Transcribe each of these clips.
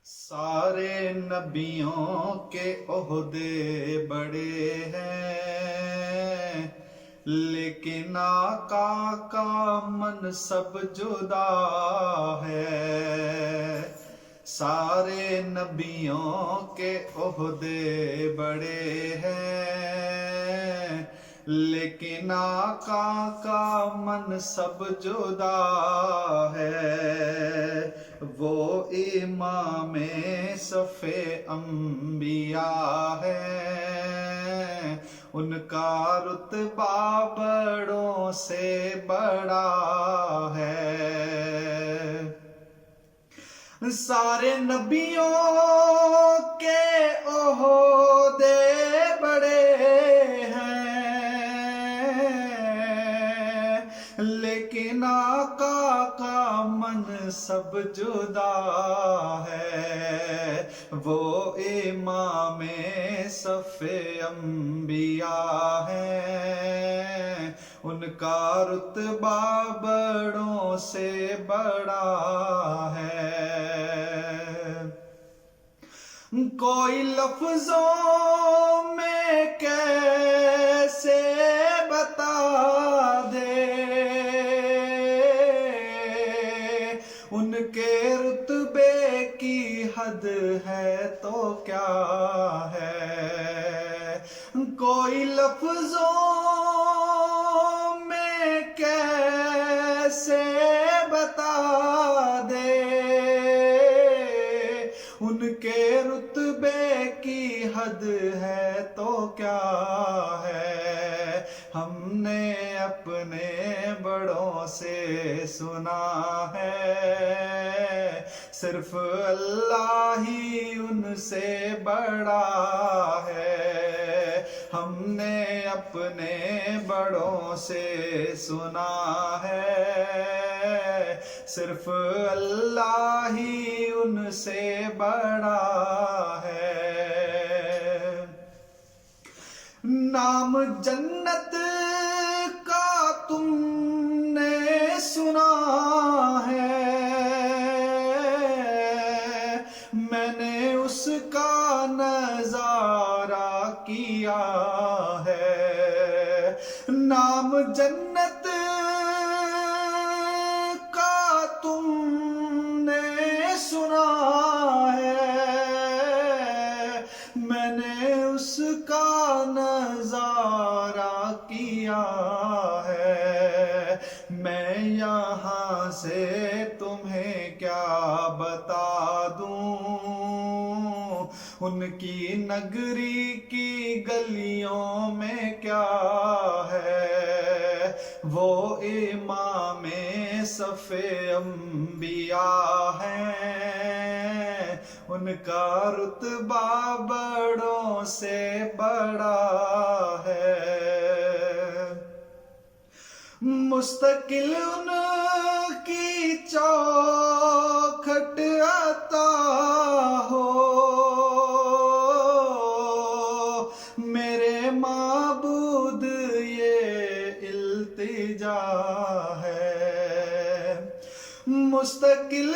سارے نبیوں کے عہدے بڑے ہیں، لیکن آقا کا منصب جدا ہے۔ سارے نبیوں کے عہدے بڑے ہیں، لیکن آقا کا منصب جدا ہے۔ وہ امام صف انبیاء ہے، ان کا رتبہ بڑوں سے بڑا ہے۔ سارے نبیوں کے عہدے بڑے ہیں، لیکن آقا کا منصب جدا ہے۔ وہ امام صف انبیاء ہیں، ان کا رتبہ بڑوں سے بڑا ہے۔ کوئی لفظوں میں کیسے بتا دے ان کے رتبے کی حد ہے تو کیا ہے۔ کوئی لفظوں میں کیسے بتا دے ان کے رتبے کی حد ہے تو کیا ہے۔ ہم نے اپنے بڑوں سے سنا ہے، صرف اللہ ہی ان سے بڑا ہے۔ ہم نے اپنے بڑوں سے سنا ہے، صرف اللہ ہی ان سے بڑا ہے۔ نام جنت کا تم نے سنا ہے، میں نے اس کا نظارہ کیا ہے۔ نام جنت کا تم نے سنا ہے، میں نے اس کا نظارہ کیا ہے۔ میں یہاں سے تمہیں کیا بتا دوں، ان کی نگری کی گلیوں میں کیا ہے۔ وہ امام صف انبیاء ہیں، ان کا رتبہ بڑوں سے بڑا ہے۔ مستقل ان کی چوکھٹ عطا ہو، میرے معبود یہ التجا ہے۔ مستقل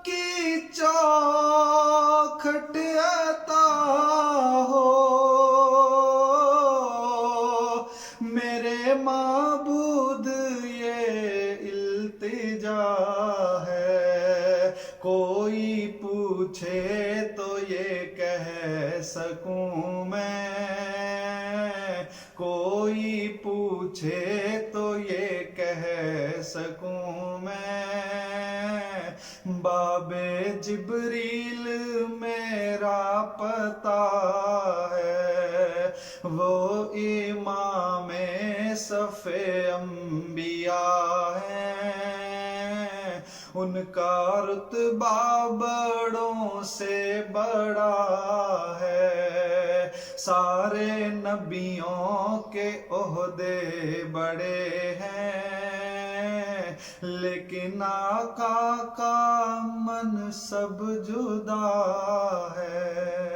کی چوکھٹ عطا ہو، میرے معبود یہ التجا ہے۔ کوئی پوچھے تو یہ کہہ سکوں میں، کوئی پوچھے تو یہ کہہ سکوں میں، باب جبریل میرا پتہ ہے۔ وہ امام صف انبیاء ہیں، ان کا رتبہ بڑوں سے بڑا ہے۔ سارے نبیوں کے عہدے بڑے ہیں، لیکن آقا کا منصب جدا ہے۔